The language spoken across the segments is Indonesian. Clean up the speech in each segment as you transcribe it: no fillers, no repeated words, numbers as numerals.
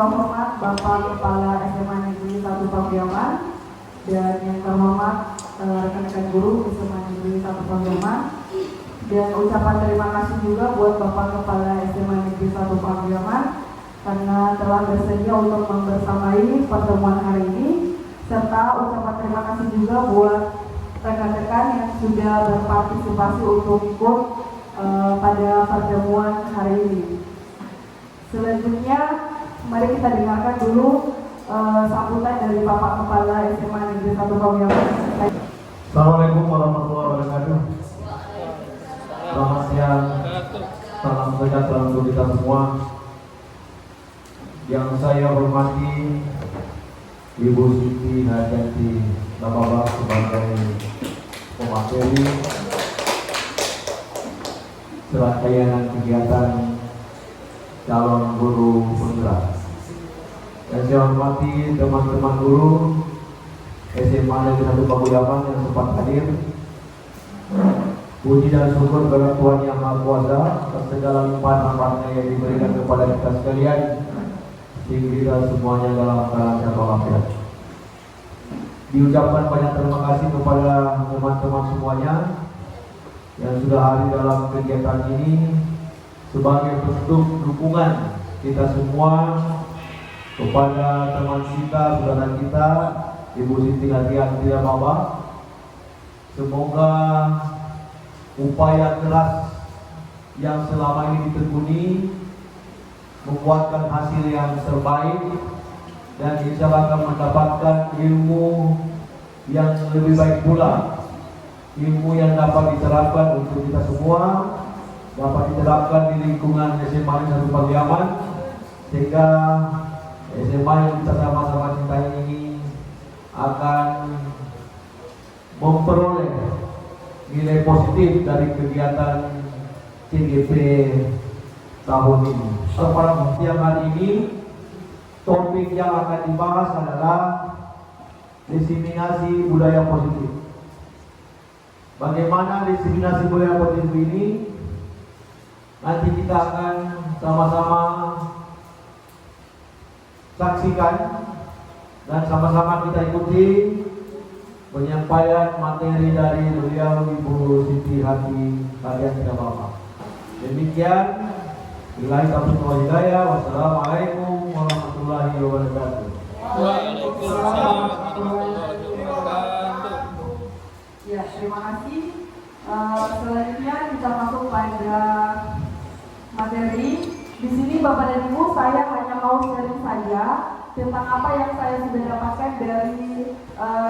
terhormat Bapak Kepala SMA Negeri 1 Pamudiaman dan yang terhormat rekan-rekan guru SMA Negeri 1 Pamudiaman, dan ucapan terima kasih juga buat Bapak Kepala SMA Negeri 1 Pamudiaman karena telah bersedia untuk membersamai pertemuan hari ini, serta ucapan terima kasih juga buat rekan-rekan yang sudah berpartisipasi untuk ikut pada pertemuan hari ini. Selanjutnya, mari kita dengarkan dulu sambutan dari Bapak Kepala SMA Negeri 1 Pamudiaman. Assalamualaikum warahmatullahi wabarakatuh. Selamat siang, salam sejahtera untuk kita semua. Yang saya hormati Ibu Siti Hadianti Nababa sebagai pemateri serangkaian kegiatan calon guru penggerak. Yang saya hormati teman-teman guru SMA Negeri 1 Pamudiaman yang sempat hadir. Puji dan syukur kepada Tuhan Yang Maha Kuasa atas segala limpahan rahmat-Nya yang diberikan kepada kita sekalian, sehingga kita semuanya dalam keadaan sehat walafiat. Diucapkan banyak terima kasih kepada teman-teman semuanya yang sudah hadir dalam kegiatan ini sebagai bentuk dukungan kita semua kepada teman kita, saudara kita, Ibu Siti Hadianti Nababa. Semoga upaya keras yang selama ini ditekuni membuahkan hasil yang terbaik, dan insya Allah akan mendapatkan ilmu yang lebih baik pula, ilmu yang dapat diterapkan untuk kita semua, dapat diterapkan di lingkungan SMA Negeri 1 Pamudiaman, sehingga SMA yang kita sama-sama cintai ini akan memperoleh nilai positif dari kegiatan CGP tahun ini. Pada siang hari ini, topik yang akan dibahas adalah diseminasi budaya positif. Bagaimana diseminasi budaya positif ini? Nanti kita akan sama-sama saksikan dan sama-sama kita ikuti penyampaian materi dari beliau Ibu Siti Hadianti Nababa. Demikian, billahi taufiq wal hidayah. Wassalamualaikum warahmatullahi wabarakatuh. Waalaikumsalam warahmatullahi wabarakatuh. Ya, terima kasih. Selanjutnya kita masuk pada materi. Di sini Bapak dan Ibu, saya hanya mau sharing saja tentang apa yang saya sudah dapatkan dari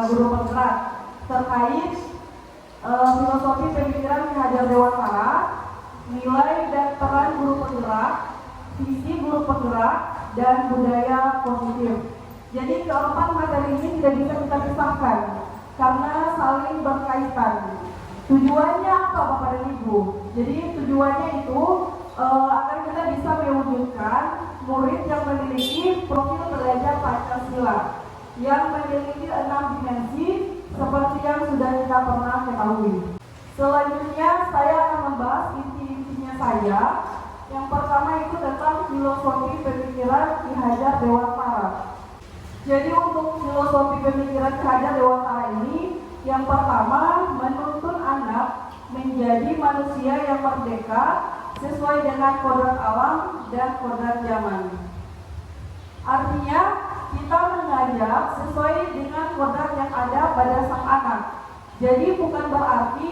guru penggerak terkait filosofi pemikiran Ki Hajar Dewantara, nilai dan peran guru penggerak, visi guru penggerak, dan budaya positif. Jadi keempat materi ini tidak bisa kita pisahkan karena saling berkaitan. Tujuannya apa Bapak dan Ibu? Jadi tujuannya itu agar kita bisa mewujudkan murid yang memiliki profil belajar Pancasila yang memiliki 6 dimensi seperti yang sudah kita pernah ketahui. Selanjutnya saya akan membahas inti-intinya saya. Yang pertama itu tentang filosofi pemikiran Ki Hajar Dewantara. Jadi untuk filosofi pemikiran Ki Hajar Dewantara ini, yang pertama menuntun anak menjadi manusia yang merdeka sesuai dengan kodrat alam dan kodrat zaman. Artinya kita mengajar sesuai dengan kodrat yang ada pada sang anak. Jadi bukan berarti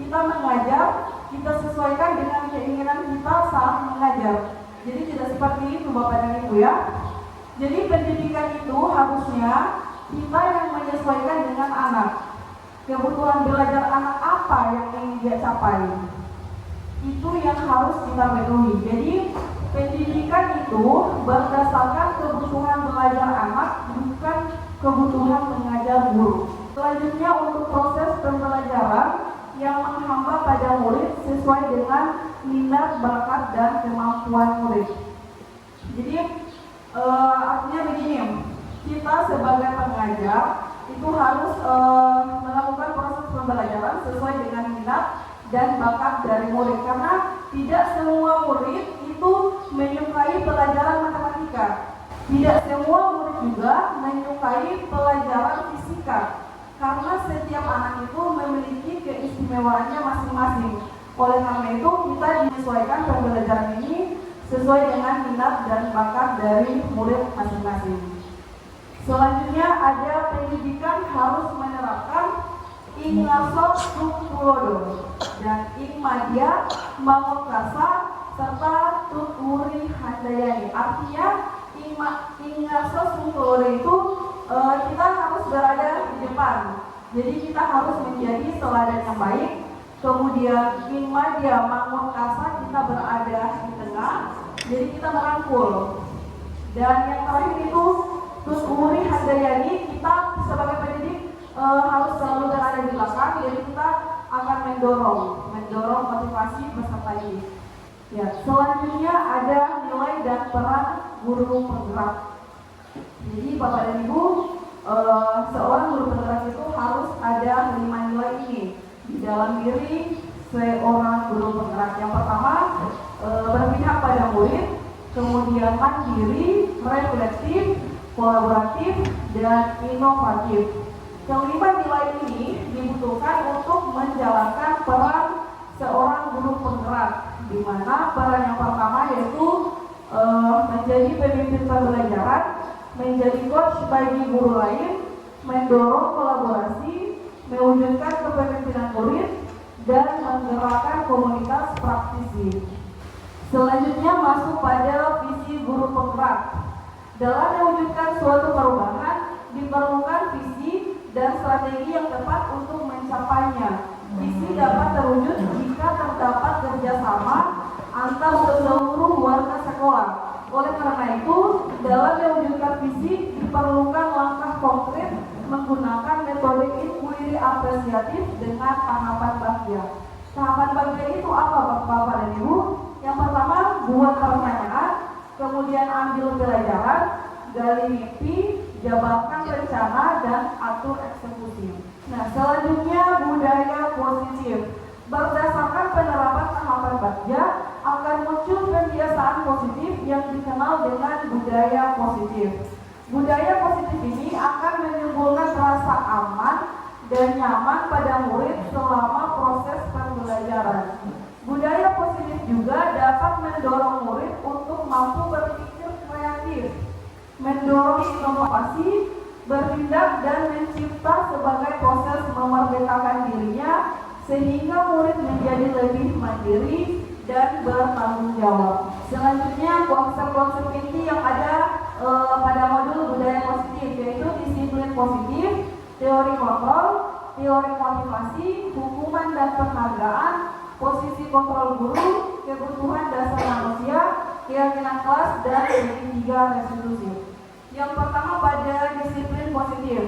kita mengajar, kita sesuaikan dengan keinginan kita saat mengajar. Jadi tidak seperti itu Bapak dan Ibu ya. Jadi pendidikan itu harusnya kita yang menyesuaikan dengan anak. Kebutuhan belajar anak apa yang ingin dia capai, itu yang harus kita penuhi. Jadi pendidikan itu berdasarkan kebutuhan belajar anak, bukan kebutuhan mengajar guru. Selanjutnya untuk proses pembelajaran yang menghamba pada murid sesuai dengan minat, bakat, dan kemampuan murid. Jadi artinya begini, kita sebagai pengajar itu harus melakukan proses pembelajaran sesuai dengan minat dan bakat dari murid, karena tidak semua murid itu menyukai pelajaran matematika. Tidak semua murid juga menyukai pelajaran fisika, karena setiap anak itu memiliki keistimewaannya masing-masing. Oleh karena itu, kita menyesuaikan pembelajaran ini sesuai dengan minat dan bakat dari murid masing-masing. Selanjutnya ada pendidikan harus menerapkan ing ngarso tung tulodo dan ing madya mangun kasa serta tut wuri handayani. Artinya ing ngarso tung tulodo itu kita harus berada di depan. Jadi kita harus menjadi teladan yang baik. Kemudian ing madya mangun kasa kita berada di tengah. Jadi kita merangkul. Dan yang terakhir itu tut wuri handayani, kita sebagai pendidik harus selalu berada di belakang, jadi kita akan mendorong motivasi peserta ini. Ya, selanjutnya ada nilai dan peran guru penggerak. Jadi Bapak dan Ibu, seorang guru penggerak itu harus ada 5 nilai ini di dalam diri seorang guru penggerak. Yang pertama, berpihak pada murid, kemudian mandiri, reflektif, kolaboratif, dan inovatif. Kelima nilai ini dibutuhkan untuk menjalankan peran seorang guru penggerak, di mana peran yang pertama yaitu menjadi pemimpin pembelajaran, menjadi coach bagi guru lain, mendorong kolaborasi, mewujudkan kepemimpinan murid, dan menggerakkan komunitas praktisi. Selanjutnya masuk pada visi guru penggerak. Dalam mewujudkan suatu perubahan, diperlukan visi dan strategi yang tepat untuk mencapainya. Visi dapat terwujud jika terdapat kerjasama antar seluruh warga sekolah. Oleh karena itu, dalam mewujudkan visi diperlukan langkah konkret menggunakan metode inquiry apresiatif dengan tahapan bahagia. Tahapan bahagia itu apa Bapak dan Ibu? Yang pertama, buat pertanyaan, kemudian ambil pelajaran, gali mimpi, jabarkan rencana, dan atur eksekusi. Nah, selanjutnya budaya positif. Berdasarkan penerapan tahapan bagja akan muncul kebiasaan positif yang dikenal dengan budaya positif. Budaya positif ini akan menimbulkan rasa aman dan nyaman pada murid selama proses pembelajaran. Budaya positif juga dapat mendorong murid untuk mampu berpikir kreatif, mendorong inovasi, bertindak dan mencipta sebagai proses memerdekakan dirinya sehingga murid menjadi lebih mandiri dan bertanggung jawab. Selanjutnya konsep-konsep inti yang ada pada modul budaya positif yaitu disiplin positif, teori kontrol, teori motivasi, hukuman dan penghargaan, posisi kontrol guru, kebutuhan dasar manusia, keyakinan kelas, dan segitiga restitusi. Yang pertama pada disiplin positif.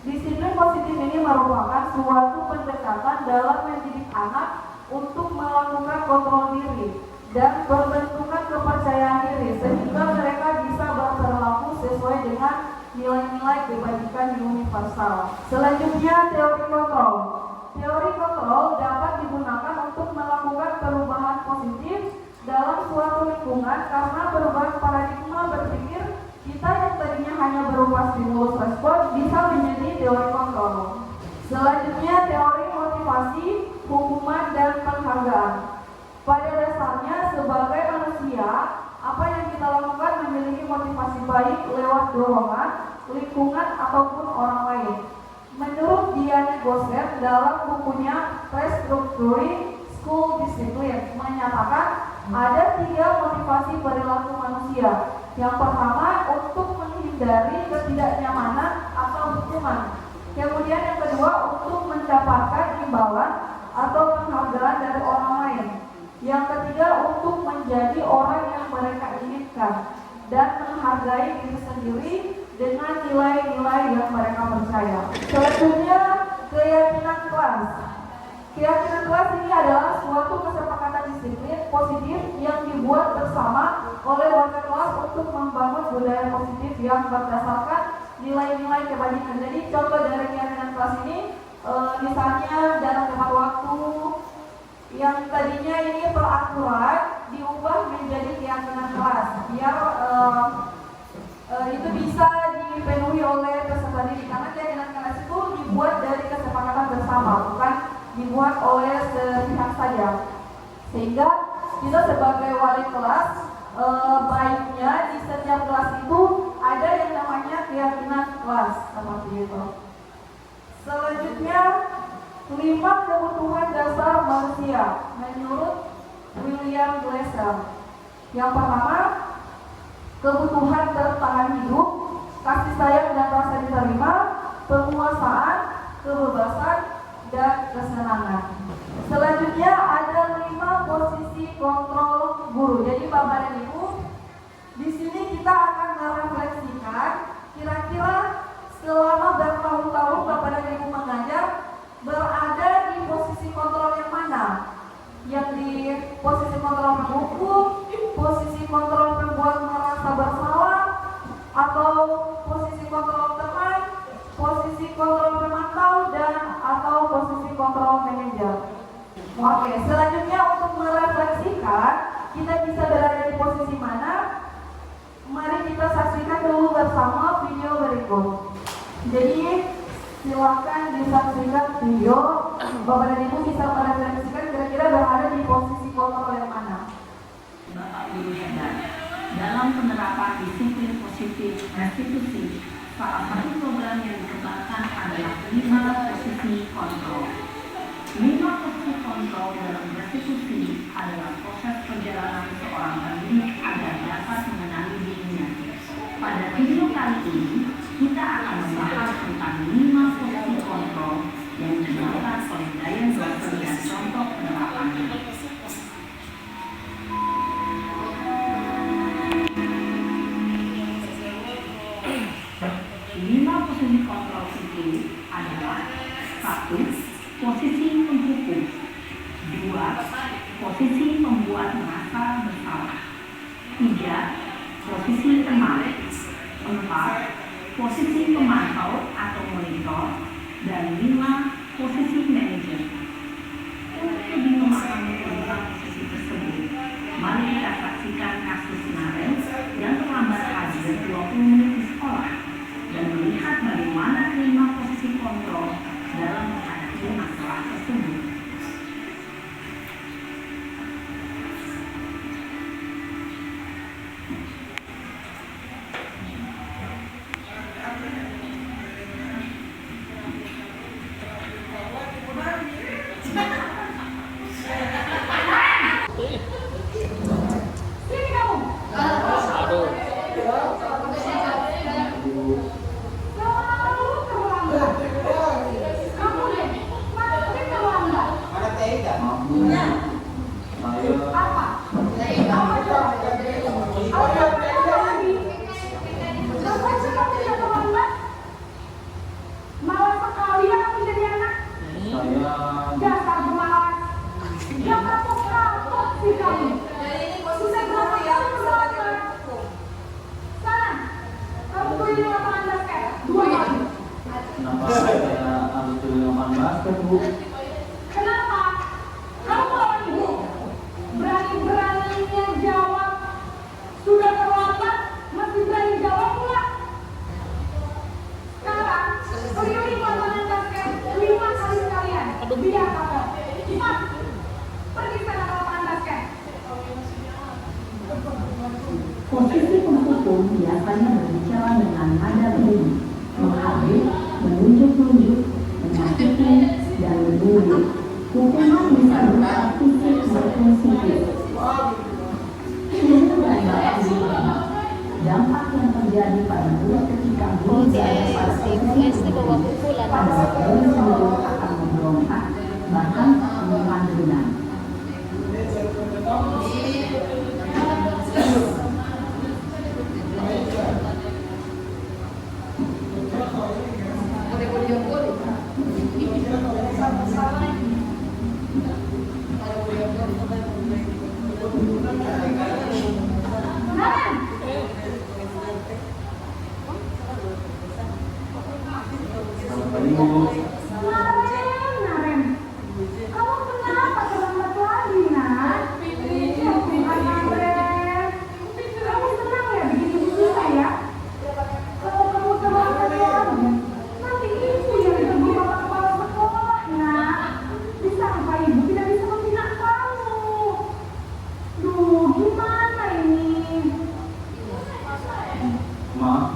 Disiplin positif ini merupakan suatu pendekatan dalam mendidik anak untuk melakukan kontrol diri dan berbentukan kepercayaan diri sehingga mereka bisa berperilaku sesuai dengan nilai-nilai kebajikan universal. Selanjutnya teori kontrol. Teori kontrol dapat digunakan untuk melakukan perubahan positif dalam suatu lingkungan karena perubahan paradigma berpikir kita yang tadinya hanya berupa stimulus respon bisa menjadi teori kontrol. Selanjutnya teori motivasi, hukuman, dan penghargaan. Pada dasarnya sebagai manusia, apa yang kita lakukan memiliki motivasi baik lewat dorongan, lingkungan, ataupun orang lain. Menurut Diane Gosset dalam bukunya Restructuring School Discipline menyatakan ada 3 motivasi perilaku manusia. Yang pertama untuk menghindari ketidaknyamanan atau hukuman. Kemudian yang kedua untuk mendapatkan imbalan atau penghargaan dari orang lain. Yang ketiga untuk menjadi orang yang mereka inginkan dan menghargai diri sendiri dengan nilai-nilai yang mereka percaya. Selanjutnya keyakinan kelas. Keyakinan kelas ini adalah suatu kesepakatan disiplin positif yang dibuat bersama oleh warga kelas untuk membangun budaya positif yang berdasarkan nilai-nilai kebajikan. Jadi contoh dari keyakinan kelas ini misalnya dalam tepat waktu yang tadinya ini peraturan diubah menjadi keyakinan kelas biar sehingga kita sebagai wali kelas baiknya di setiap kelas itu ada yang namanya keyakinan kelas seperti itu. Selanjutnya 5 kebutuhan dasar manusia menurut William Glasser. Yang pertama, kebutuhan bertahan hidup, kasih sayang dan rasa diterima, penguasaan, kebebasan, dan kesenangan. Selanjutnya ada 5 posisi kontrol guru. Jadi Bapak dan Ibu, di sini kita akan merefleksikan kira-kira selama bertahun-tahun Bapak dan Ibu mengajar berada di posisi kontrol yang mana? Yang di posisi kontrol menghukum, posisi kontrol membuat merasa bersalah, atau posisi kontrol teman, posisi kontrol pemantau, dan atau posisi kontrol manajer. Oke, selanjutnya untuk merefleksikan kita bisa berada di posisi mana? Mari kita saksikan dulu bersama video berikut. Jadi silakan disaksikan video. Bapak dan Ibu bisa merefleksikan kira-kira berada di posisi kontrol yang mana. Bapak Guru hebat dalam penerapan disiplin positif restitusi. Salah satu program yang dikembangkan adalah 5 posisi kontrol. 5 posisi kontrol dalam restitusi adalah proses perjalanan seorang pendidik agar dapat mengenali dirinya. Pada video kali ini, kita akan membahas tentang 5 posisi kontrol yang digunakan oleh Diane Glasser dan contoh penerapannya. 5 posisi kontrol itu adalah 1. Posisi penghukum. 2. Posisi membuat merasa bersalah. 3. Posisi teman. 4. Posisi pemantau atau monitor. Dan 5. Posisi manajer. Untuk lebih memahami tentang posisi tersebut, mari kita saksikan kasus kemarin yang terlambat hadir 20 menit di sekolah dan melihat bagaimana 5 posisi kontrol dalam menghadapi masalah tersebut. Kenapa? Kamu orang ibu berani-beraninya jawab sudah terlambat masih berani jawab pula. Sekarang beri 5 lapangan basket 5 kali sekalian. Biar kapal. Cepat pergi sana ke lapangan basket. Posisi penghukum biasanya berbicara dengan nada tinggi, menghabis, menunjuk-nunjuk, menyakiti, dan menuduh. Hukuman bisa berupa fisik maupun psikis. Ibu dan bapak guru, dampak yang terjadi pada murid ketika guru berada pada posisi pada waktu guru akan memberontak, bahkan menyerang dengan. Naren, kamu kenapa terlambat lagi, Nak?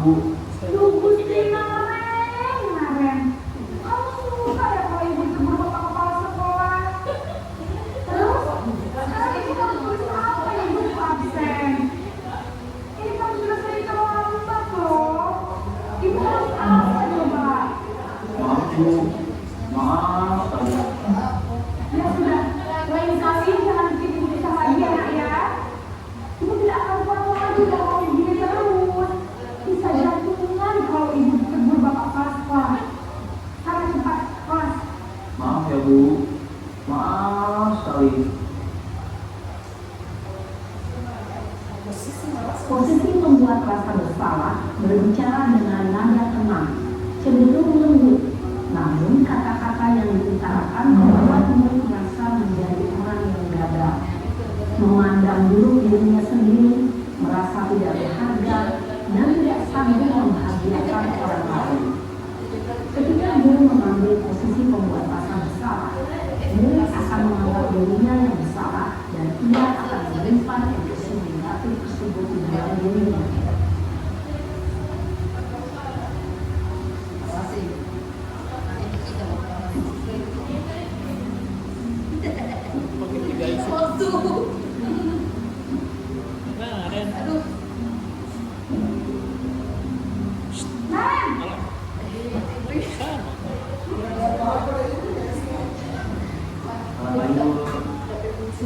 Bu. Duh, Gusti Naren. Kamu suka ya kalau ibu tegur bapak kepala sekolah? Terus, sekarang ibu harus tulis apa ibu absen? Ini kan sudah sering terlambat loh. Ibu harus apa coba? Maaf Bu, maaf. Ya sudah, lain kali jangan bikin ibu pisah lagi ya nak ya. Ibu tidak akan kuat lagi kalau kamu begini terus. Bisa jantungan kalau ibu ditegur bapak kepala sekolah. Sekarang cepat kelas. Maaf ya Bu, maaf sekali. Posisi membuat rasa bersalah berbicara dengan nada tenang, cenderung lembut. Namun kata-kata yang diutarakan membuat murid merasa menjadi orang yang gagal, memandang buruk dirinya sendiri, merasa tidak berharga, dan tidak sanggup membahagiakan orang lain. Ketika guru mengambil posisi pembuat rasa bersalah, murid akan menganggap dirinya yang bersalah dan ia akan menyimpan emosi negatif tersebut di dalam dirinya.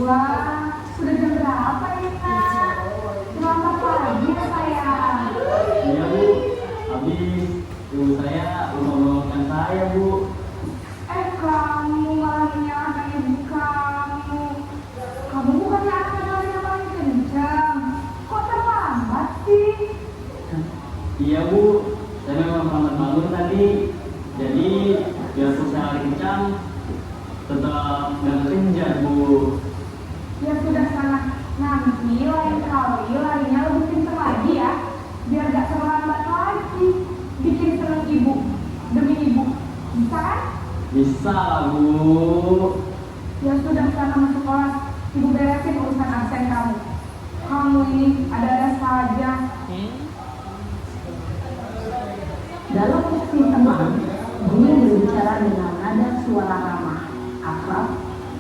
Wah, sudah jam berapa ini nak? Selamat pagi ya sayang. Iya Bu, habis ibu saya menolongkan saya Bu. Kamu malah menyalahkan ibu kamu. Kamu bukannya anak yang paling kencang. Kok terlambat sih? Iya Bu, saya memang terlambat bangun tadi. Jadi biarpun saya lari kencang, tetap nggak kencang Bu. Ya sudah sana. Nanti lain kali larinya lebih kencang lagi ya. Biar gak terlambat lagi. Bikin seneng ibu. Demi ibu. Bisa kan? Bisa lah Bu. Ya sudah sana masuk kelas. Ibu beresin urusan absen kamu. Kamu ini ada-ada saja. Dalam posisi tenang, guru berbicara dengan nada suara ramah, akrab,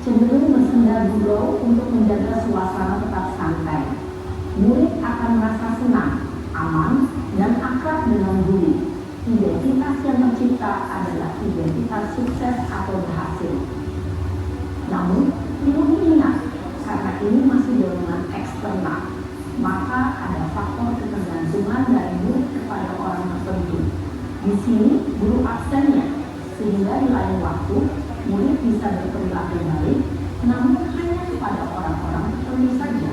cenderung bersenda gurau untuk menjaga suasana tetap santai. Murid akan merasa senang, aman, dan akrab dengan guru. Identitas yang tercipta adalah identitas sukses atau berhasil. Namun, perlu diingat, karena ini masih dorongan eksternal, maka ada faktor ketergantungan dari murid kepada orang tertentu. Di sini, guru absennya, sehingga di lain waktu, murid bisa berperilaku baik, namun hanya kepada orang-orang tertentu saja.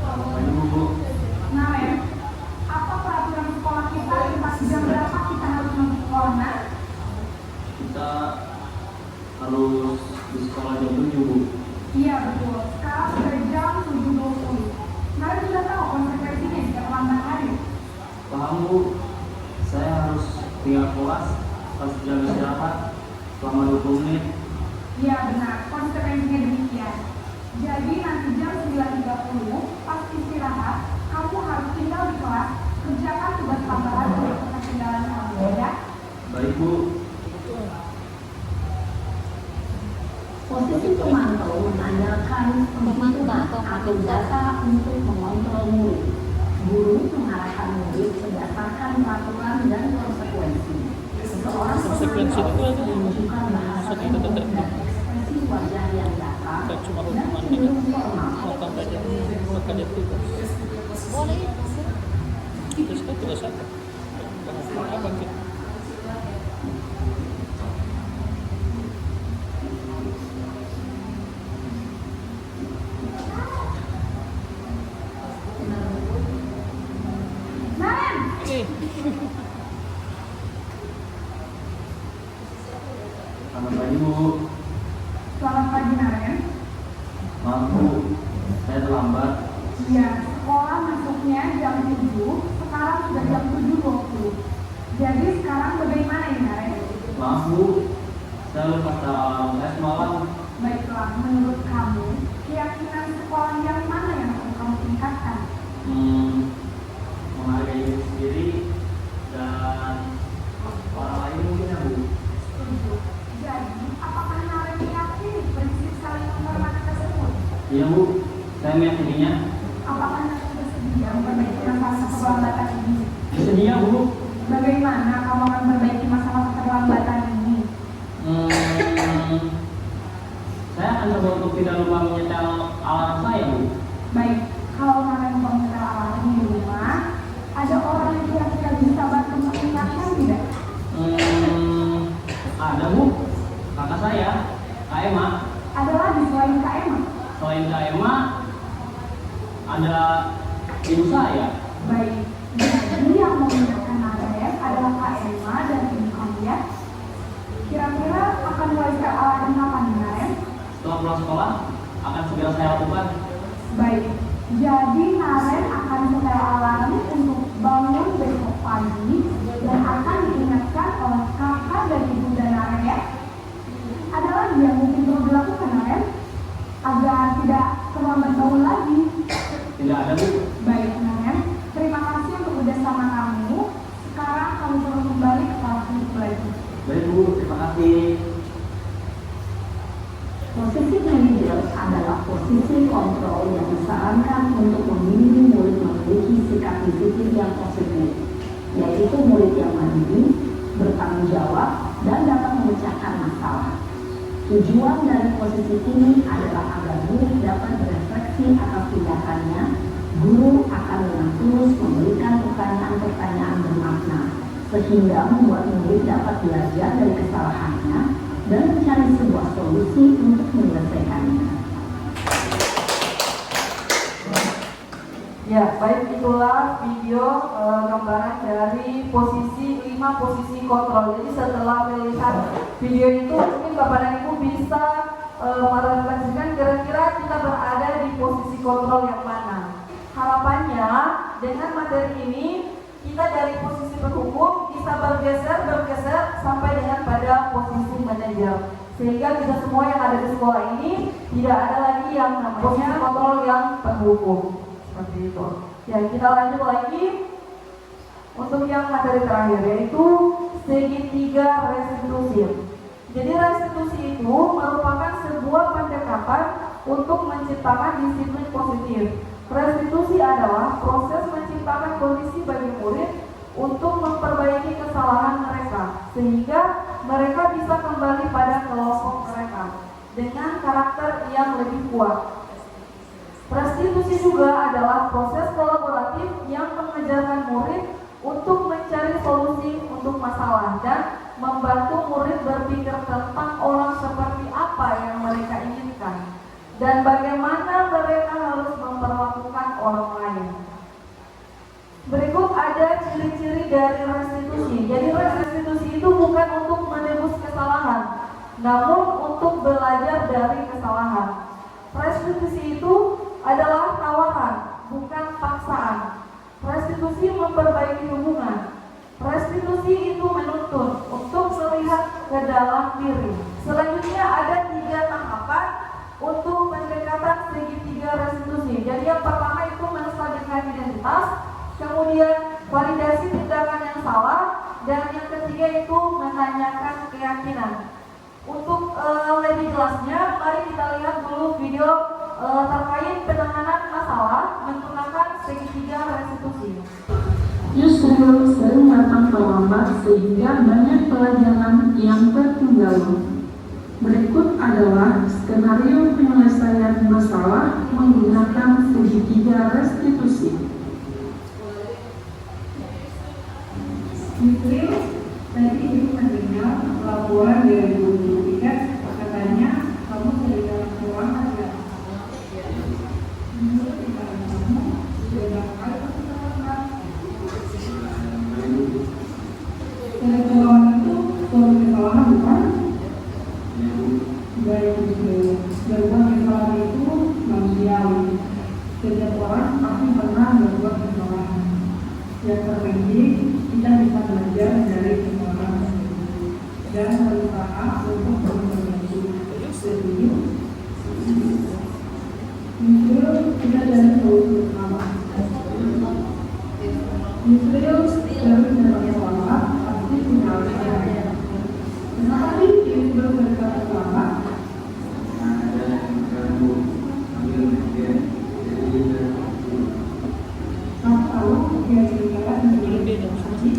Selamat pagi Bu. Naren, apa peraturan sekolah kita tentang jam berapa kita harus masuk sekolah, nak? Kita harus di sekolah jam 7 Bu. Iya betul. Sekarang sudah jam 7.20. Naren sudah tahu konsekuensinya jika terlambat hari. Paham Bu, saya harus tinggal kelas pas jam istirahat selama 20 menit. Iya benar, konsekuensinya demikian. Jadi nanti jam 9.30 pas istirahat, kamu harus tinggal di kelas, kerjakan tugas tambahan untuk ketinggalan kamu, ya? Baik Bu. Posisi pemantau mengandalkan penghitungan atau data untuk mengontrol murid. Guru mengarahkan murid berdasarkan peraturan dan konsekuensi. Seseorang pemantau menunjukkan bahasa tubuh dan ekspresi wajah yang datar dan cenderung formal. Selamat pagi Bu. Selamat pagi, Naren. Maaf Bu, saya terlambat. Iya, sekolah masuknya jam 7, sekarang sudah jam 7.20. Jadi sekarang bagaimana ini, Naren? Maaf Bu, saya lupa alarm saya semalam. Baiklah, menurut kamu, keyakinan sekolah yang mana yang perlu kamu tingkatkan? Menghargai diri sendiri dan orang lain mungkin ya Bu. Setuju. Jadi, apakah Naren yakin prinsip saling menghormati tersebut? Iya Bu, saya meyakininya. Apakah Naren bersedia memperbaiki masalah keterlambatan ini? Bersedia Bu. Bagaimana kamu akan memperbaiki masalah keterlambatan ini? Saya akan coba untuk tidak lupa menyetel alarm saya Bu. Baik, kalau Naren mau menyetel alarm di rumah, ada orang yang kira-kira bisa bantu mengingatkan tidak? Ada Bu, kakak saya, Kak Emma. Ada lagi selain Kak Emma? Selain Kak Emma, ada ibu saya. Baik, jadi yang mengingatkan Naren adalah Kak Emma dan ibu kamu ya. Kira-kira akan mulai setel alarm kapan nih, Naren? Setelah pulang sekolah, akan segera saya lakukan. Baik, jadi Naren akan setel alarm untuk bangun besok pagi dan akan diingatkan oleh kakak dan ibu dan Naren ya. Ada lagi yang mungkin perlu dilakukan, Naren, agar tidak terlambat bangun lagi? Tidak ada Bu. Baik, Naren, terima kasih untuk kerjasama kamu. Sekarang kamu perlu kembali ke kelas itu lagi. Baik Bu, terima kasih. Posisi manajer adalah posisi kontrol yang disarankan untuk membimbing murid memiliki sikap disiplin yang positif, yaitu murid yang mandiri, bertanggung jawab, dan dapat memecahkan masalah. Tujuan dari posisi ini adalah agar murid dapat berefleksi atas tindakannya. Guru akan dengan tulus memberikan pertanyaan-pertanyaan bermakna, sehingga membuat murid dapat belajar dari kesalahannya dan mencari sebuah solusi untuk menyelesaikannya. Ya, baik, itulah video gambaran dari posisi 5 posisi kontrol. Jadi setelah melihat video itu mungkin Bapak dan Ibu bisa merefleksikan kira-kira kita berada di posisi kontrol yang mana. Harapannya dengan materi ini kita dari posisi penghukum bisa bergeser sampai dengan pada posisi manajer, sehingga kita semua yang ada di sekolah ini tidak ada lagi yang namanya kontrol yang penghukum seperti itu. Ya, kita lanjut lagi untuk yang materi terakhir, yaitu segitiga restitusi. Jadi restitusi itu merupakan sebuah pendekatan untuk menciptakan disiplin positif. Restitusi adalah proses menciptakan kondisi bagi murid untuk memperbaiki kesalahan mereka, sehingga mereka bisa kembali pada kelompok mereka dengan karakter yang lebih kuat. Restitusi juga adalah proses kolaboratif yang mengajarkan murid untuk mencari solusi untuk masalah dan membantu murid berpikir tentang orang seperti apa yang mereka inginkan dan bagaimana mereka harus memperlakukan orang lain. Berikut ada ciri-ciri dari restitusi. Jadi restitusi itu bukan untuk menebus kesalahan, namun untuk belajar dari kesalahan. Restitusi itu adalah tawaran, bukan paksaan. Restitusi memperbaiki hubungan. Restitusi itu menuntun untuk melihat ke dalam diri. Selanjutnya ada 3 tahapan untuk pendekatan segitiga restitusi. Jadi yang pertama itu menstabilkan identitas, kemudian validasi tindakan yang salah, dan yang ketiga itu menanyakan keyakinan. Untuk lebih jelasnya, mari kita lihat dulu video terkait penanganan masalah menggunakan segitiga restitusi. Yusril sering datang terlambat sehingga banyak pelajaran yang tertinggal. Berikut adalah skenario penyelesaian masalah menggunakan segitiga restitusi. Yusril, tadi ibu mendengar laporan dari guru tiket, katanya kamu dari dalam ruangan ya. Menurut pikiran kamu, sudah kali kesalahan. Dari kesalahan itu, suatu kesalahan bukan? Baik, Yusril. Dari kesalahan itu dan berusaha untuk memperbaiki. Setuju? Yusril tidak dari tahun pertama. Yusril dari dalam selamat pasti punya alasan. Kenapa sih Yusril berkata selamat? Kamu tahu dia berkata menjadi haji?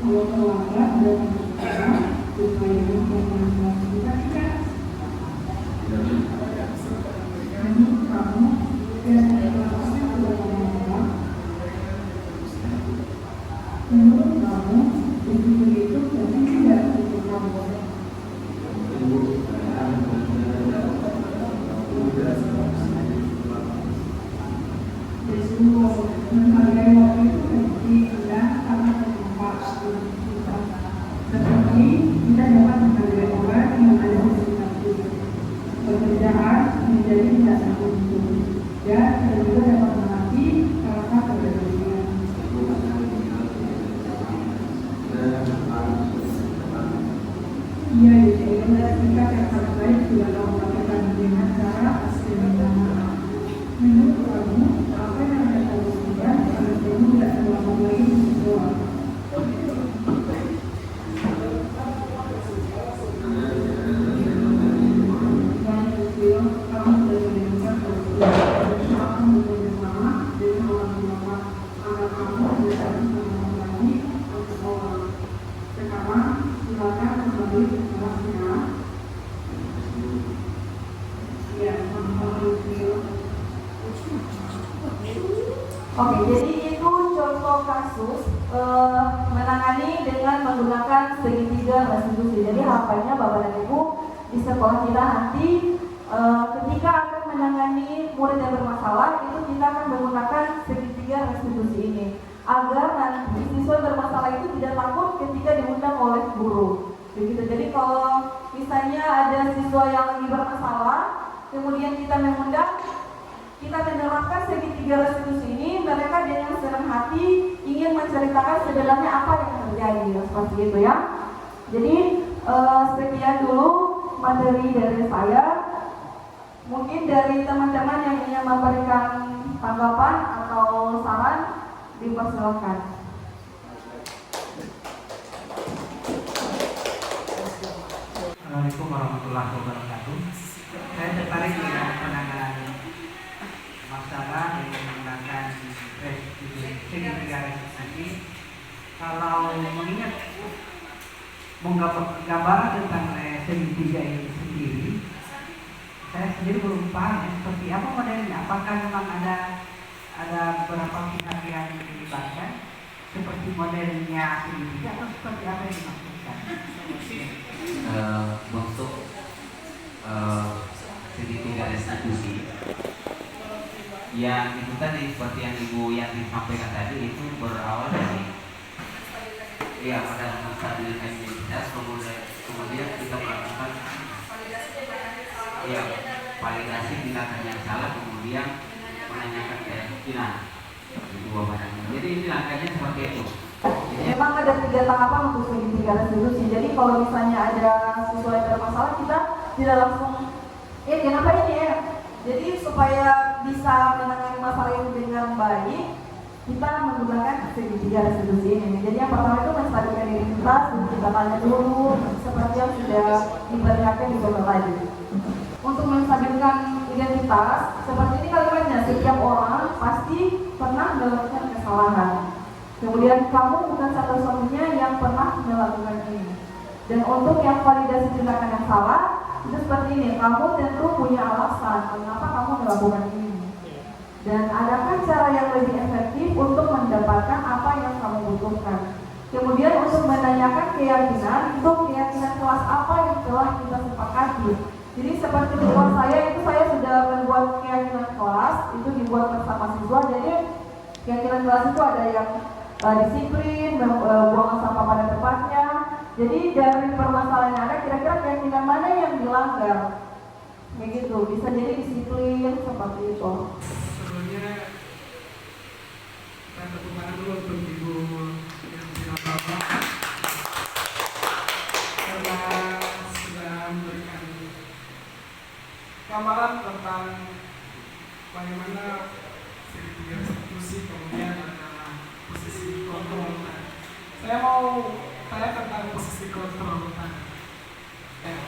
Kalau terlambat dan berkata supaya yang menanggung kita tidak. Jadi kamu dan menurut kamu itu berarti tidak untuk kamu. Yesus menghargai waktu itu berarti kita sangat bermanfaat kita. Seperti kita dapat menghargai orang yang ada di sekitar kita. Pekerjaan menjadi tidak tertentu dan kita juga dapat mengerti karakter perbedaan. Iya, jadi sikap yang sangat baik juga kamu lakukan dengan cara sederhana. Menurut kamu, apa yang Anda lakukan agar kamu tidak terlalu lagi berdoa? Dan Yusril, kamu sudah mendengar bahwa kamu bersama dengan orang lama agar kamu tidak bersama lagi untuk orang. Sekarang silakan kembali ke kelasnya. Ya, Yusril. Oke, jadi itu contoh kasus menangani dengan menggunakan segitiga restitusi. Jadi harapannya Bapak dan Ibu di sekolah kita nanti ketika akan menangani murid yang bermasalah itu kita akan menggunakan segitiga restitusi ini agar nanti siswa bermasalah itu tidak takut ketika diundang oleh guru. Begitu. Jadi kalau misalnya ada siswa yang lagi bermasalah, kemudian kita mengundang, kita menerapkan segitiga restitusi ini, mereka dengan senang hati ingin menceritakan sebenarnya apa yang terjadi, seperti itu ya. Jadi sekian dulu materi dari saya. Mungkin dari teman-teman yang ingin memberikan tanggapan atau saran, dipersilakan. Assalamualaikum warahmatullahi wabarakatuh. Saya tertarik dengan penanganan masalah dengan menggunakan segitiga restitusi. Kalau mengingat gambaran tentang segitiga ini sendiri, saya sendiri belum paham seperti apa modelnya. Apakah memang ada beberapa pihak yang dilibatkan seperti modelnya segitiga atau seperti apa yang dimaksudkan? Untuk segitiga restitusi yang itu tadi seperti yang Ibu yang disampaikan tadi itu berawal dari pada menstabilkan identitas, kemudian kita melakukan validasi tindakan yang salah, kemudian menanyakan keyakinan dua pandangan. Jadi ini langkahnya seperti itu. Memang ada 3 tahapan untuk segitiga restitusi. Jadi kalau misalnya ada siswa yang bermasalah, kita tidak langsung kenapa ini ya? Jadi supaya bisa menangani masalah itu dengan baik, kita menggunakan segitiga restitusi ini. Jadi yang pertama itu menstabilkan identitas, kita tanya dulu seperti yang sudah diperlihatkan di gambar tadi. Untuk menstabilkan identitas, seperti ini kalimatnya, setiap orang pasti pernah melakukan kesalahan. Kemudian kamu bukan satu-satunya yang pernah melakukan ini. Dan untuk yang validasi tindakan yang salah, itu seperti ini, kamu tentu punya alasan mengapa kamu melakukan ini. Dan adakah cara yang lebih efektif untuk mendapatkan apa yang kamu butuhkan. Kemudian untuk menanyakan keyakinan, itu keyakinan kelas apa yang telah kita sepakati. Jadi seperti di kelas saya itu saya sudah membuat keyakinan kelas, itu dibuat bersama siswa. Jadi keyakinan kelas itu ada yang disiplin, buang sampah pada tempatnya. Jadi dari permasalahan yang ada, kira-kira keyakinan mana yang dilanggar? Begitu, bisa jadi disiplin seperti itu. Sebelumnya kita tepuk tangan dulu untuk Ibu yang Bapak. gambaran tentang bagaimana segitiga restitusi, kemudian ada posisi kontrol. Saya mau tanya tentang posisi kontrol.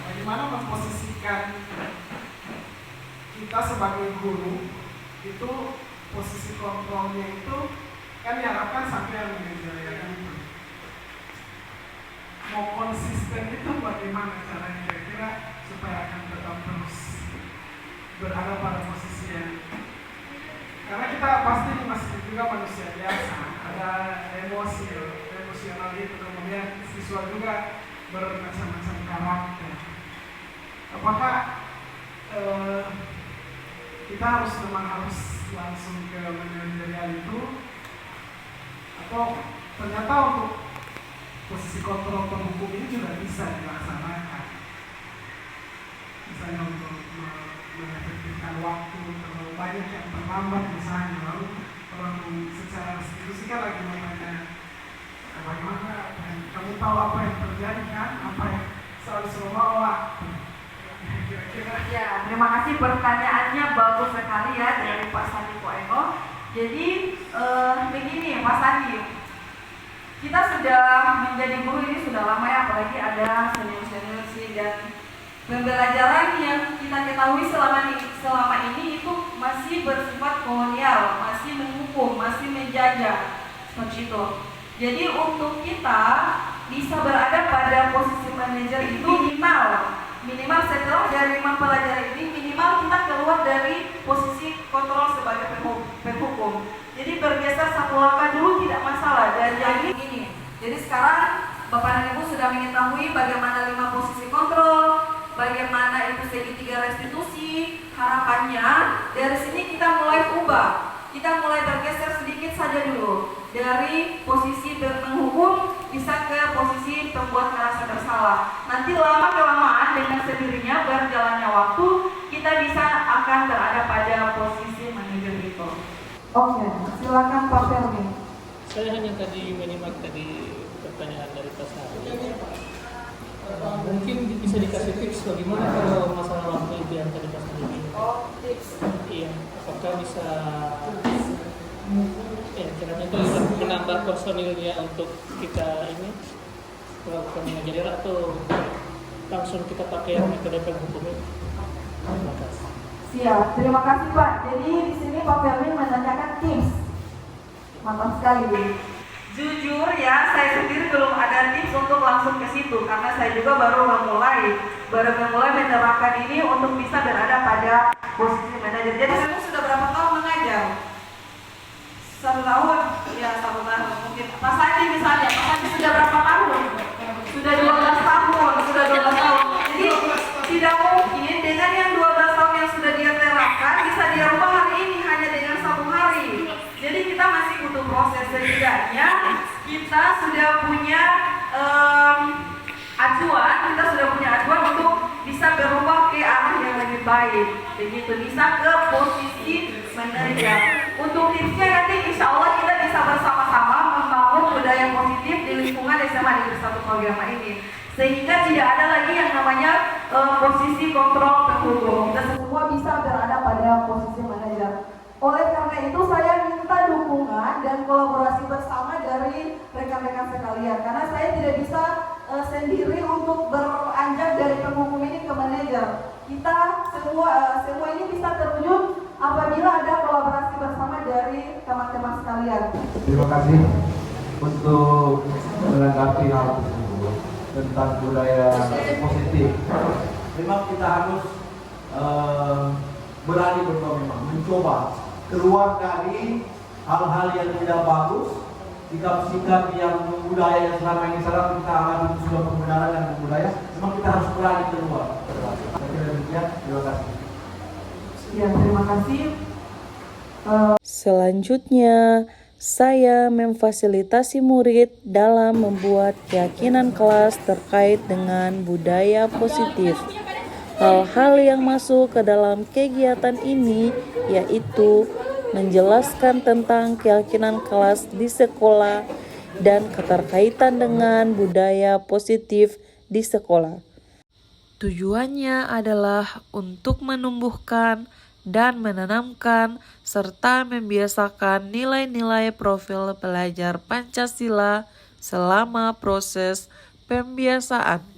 Bagaimana memposisikan kita sebagai guru itu, posisi kontrolnya itu kan diharapkan sampai yang menjadikan itu. Mau konsisten itu bagaimana caranya kira-kira supaya akan tetap terus berada pada posisi yang, karena kita pasti masih juga manusia biasa, ada emosional itu, kemudian siswa juga bermacam-macam karakter. Apakah kita memang harus langsung ke manajerial itu, atau ternyata untuk posisi kontrol penghukum ini juga bisa dilaksanakan, misalnya untuk mengefektifkan waktu, terlalu banyak yang terlambat misalnya, lalu orang secara restitusi kan lagi namanya bagaimana kamu tahu apa yang terjadi kan, apa yang selalu bawa. Ya, terima kasih pertanyaannya, bagus sekali ya dari Pak Sandi Koeno. Jadi begini Pak Sandi, kita sudah menjadi guru ini sudah lama ya, apalagi ada senior-senior sih, dan pembelajaran yang kita ketahui selama ini itu masih bersifat kolonial, masih menghukum, masih menjajah, seperti itu. Jadi untuk kita bisa berada pada posisi manajer itu minimal setelah dari mempelajari ini, minimal kita keluar dari posisi kontrol sebagai penghukum. Jadi bergeser satu langkah dulu tidak masalah. Dan jadi ini, jadi sekarang Bapak dan Ibu sudah mengetahui bagaimana 5 posisi kontrol, bagaimana itu segitiga restitusi. Harapannya dari sini kita mulai ubah, kita mulai bergeser sedikit saja dulu dari posisi menghukum bisa ke posisi pembuat merasa bersalah. Nanti lama kelamaan dengan sendirinya berjalannya waktu kita bisa akan berada pada posisi manajer itu. Oke, silakan Pak Fermi. Saya hanya tadi menyimak tadi pertanyaan dari Pak Sari. Mungkin bisa dikasih tips bagaimana kalau masalah waktu itu yang tadi Pak Sari bilang. Oh, tips. Iya, apakah bisa kiranya itu menambah personilnya untuk kita ini melakukan manajerial, atau langsung kita pakai yang metode penghukum ini? Terima kasih. Siap, terima kasih Pak. Jadi di sini Pak Fermin menanyakan tips. Mantap sekali. Jujur ya, saya sendiri belum ada tips untuk langsung ke situ karena saya juga baru memulai menerapkan ini untuk bisa berada pada posisi manajer. Jadi kamu sudah berapa tahun mengajar? 1 tahun? Ya, 1 tahun mungkin. Pak Sandi misalnya, Pak Sandi sudah berapa tahun? Sudah 12 tahun, sudah 12 tahun. Jadi tidak mungkin dengan yang 12 tahun yang sudah dia terapkan bisa dia rubah hari ini hanya dengan 1 hari. Jadi kita masih butuh proses, setidaknya kita sudah punya acuan untuk bisa berubah ke arah yang lebih baik. Begitu, bisa ke posisi manajer. Untuk tipsnya nanti insya Allah kita bisa bersama-sama membangun budaya positif di lingkungan SMA Negeri 1 Programa ini, sehingga tidak ada lagi yang namanya posisi kontrol penghukum. Kita semua bisa berada pada posisi manajer. Oleh karena itu saya minta dukungan dan kolaborasi bersama dari rekan-rekan sekalian, karena saya tidak bisa sendiri untuk beranjak dari penghukum ini ke manajer. Kita semua ini bisa terwujud apabila ada kolaborasi bersama dari teman-teman sekalian. Terima kasih untuk menanggapi hal tersebut tentang budaya positif. Memang kita harus berani memang mencoba keluar dari hal-hal yang tidak bagus, sikap-sikap yang budaya yang selama ini salah kita alami sudah pembenaran dan budaya. Memang kita harus berani keluar. Terima kasih. Ya, terima kasih. Selanjutnya, saya memfasilitasi murid dalam membuat keyakinan kelas terkait dengan budaya positif. Hal-hal yang masuk ke dalam kegiatan ini yaitu menjelaskan tentang keyakinan kelas di sekolah dan keterkaitan dengan budaya positif di sekolah. Tujuannya adalah untuk menumbuhkan dan menanamkan serta membiasakan nilai-nilai profil belajar Pancasila selama proses pembiasaan.